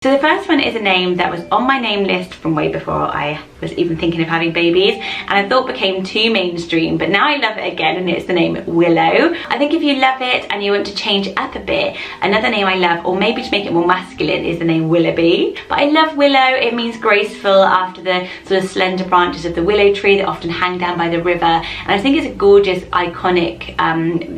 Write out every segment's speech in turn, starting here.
So the first one is a name that was on my name list from way before I was even thinking of having babies, and I thought became too mainstream, but now I love it again, and it's the name Willow. I think if you love it and you want to change it up a bit, another name I love, or maybe to make it more masculine, is the name Willoughby. But I love Willow. It means graceful, after the sort of slender branches of the willow tree that often hang down by the river, and I think it's a gorgeous, iconic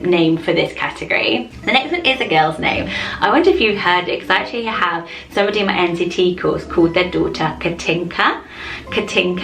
name for this category. The next one is a girl's name. I wonder if you've heard it, because I actually have somebody in my NCT course called their daughter Katinka,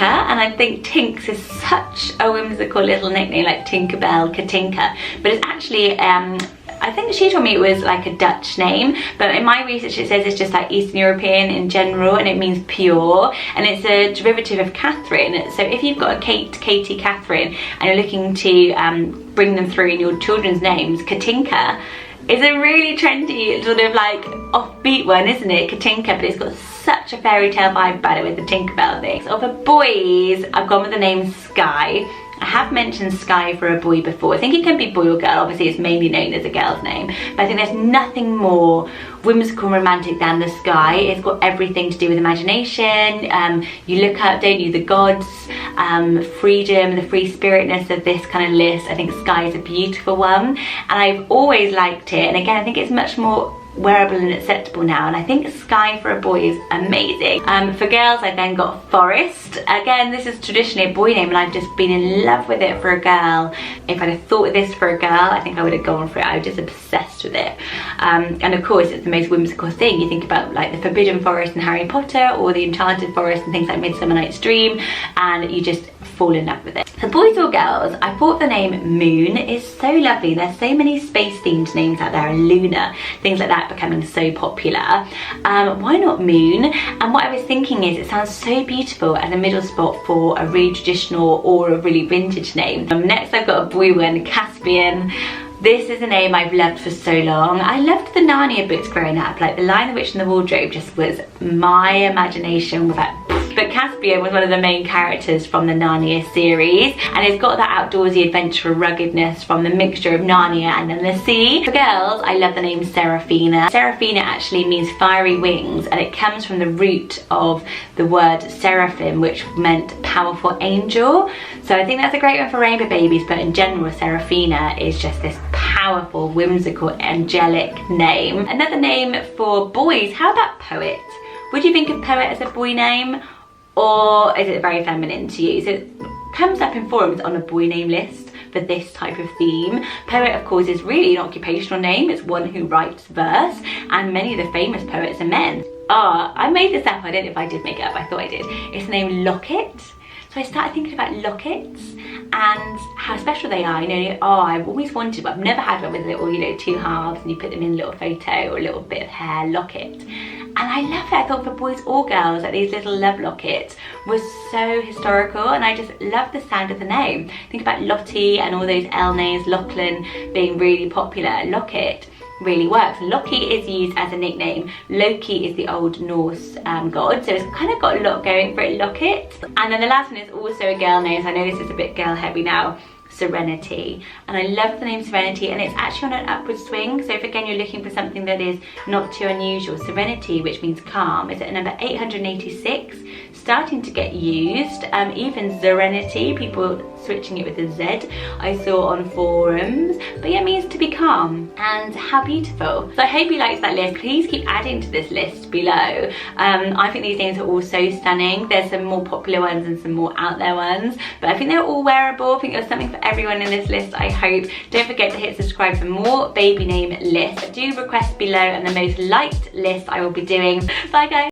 and I think Tinks is such a whimsical little nickname, like Tinkerbell, Katinka, but it's actually I think she told me it was like a Dutch name, but in my research it says it's just like Eastern European in general, and it means pure, and it's a derivative of Catherine. So if you've got a Katie, Catherine, and you're looking to bring them through in your children's names, Katinka is a really trendy, sort of like offbeat one, isn't it? Katinka, but it's got such a fairy tale vibe about it with the Tinkerbell thing. So for boys, I've gone with the name Skye. I have mentioned Skye for a boy before. I think it can be boy or girl. Obviously it's mainly known as a girl's name, but I think there's nothing more whimsical and romantic than the sky. It's got everything to do with imagination. You look up, don't you, the gods, freedom, the free spiritness of this kind of list. I think Skye is a beautiful one, and I've always liked it, and again I think it's much more wearable and acceptable now, and I think Skye for a boy is amazing. For girls, I then got Forrest. Again, this is traditionally a boy name, and I've just been in love with it for a girl. If I'd have thought of this for a girl, I think I would have gone for it. I was just obsessed with it. And of course, it's the most whimsical thing. You think about like the Forbidden Forest in Harry Potter, or the Enchanted Forest and things like Midsummer Night's Dream, and you just fall in love with it. For boys or girls, I thought the name Moon is so lovely. There's so many space themed names out there, and lunar, things like that becoming so popular. Why not Moon? And what I was thinking is, it sounds so beautiful as a middle spot for a really traditional or a really vintage name. Next I've got a boy one, Caspian. This is a name I've loved for so long. I loved the Narnia books growing up, like The Lion, the Witch and the Wardrobe just was my imagination, was like, but Caspian was one of the main characters from the Narnia series, and it's got that outdoorsy adventure ruggedness from the mixture of Narnia and then the sea. For girls, I love the name Seraphina. Seraphina actually means fiery wings, and it comes from the root of the word seraphim, which meant powerful angel. So I think that's a great one for rainbow babies, but in general, Seraphina is just this powerful, whimsical, angelic name. Another name for boys, how about Poet? Would you think of Poet as a boy name, or is it very feminine to you? So it comes up in forums on a boy name list for this type of theme. Poet, of course, is really an occupational name. It's one who writes verse, and many of the famous poets are men. I made this up. I don't know if I did make it up. I thought I did. It's the name Locket. So I started thinking about lockets and how special they are. You know, I've always wanted, but I've never had one with little, you know, two halves and you put them in a little photo or a little bit of hair locket. And I love it. I thought for boys or girls that these little love lockets was so historical, and I just love the sound of the name. Think about Lottie and all those L names, Lachlan being really popular. Locket really works. Loki is used as a nickname. Loki is the old Norse god, so it's kind of got a lot going for it, Locket. And then the last one is also a girl name, so I know this is a bit girl heavy now. Serenity, and I love the name Serenity, and it's actually on an upward swing. So if again you're looking for something that is not too unusual, Serenity, which means calm, is at number 886, starting to get used. Even Serenity, people switching it with a Z, I saw on forums, but yeah, it means to be calm. And how beautiful. So I hope you liked that list. Please keep adding to this list below. I think these names are all so stunning. There's some more popular ones and some more out there ones, but I think they're all wearable. I think there's something for everyone in this list, I hope. Don't forget to hit subscribe for more baby name lists. Do request below and the most liked list I will be doing. Bye guys.